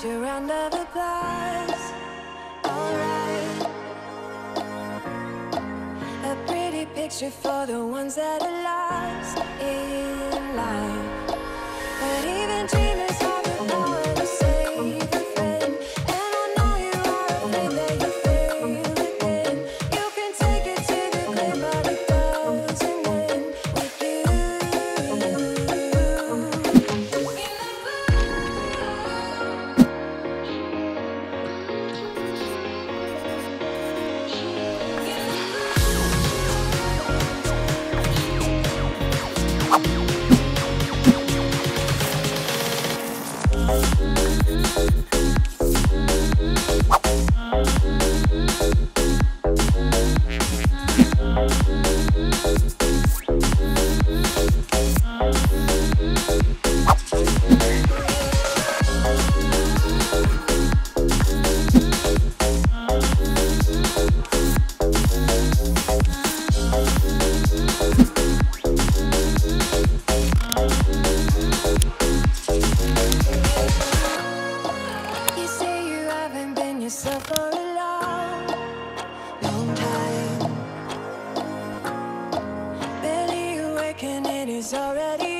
get your round of applause. Alright, a pretty picture for the ones that are lost in life. But even dreamers have the power to save a friend. And I know you are afraid that you fail again. You can take it to the grave, but it doesn't end with you. You say you haven't been yourself for a long, long time. Barely awake and it is already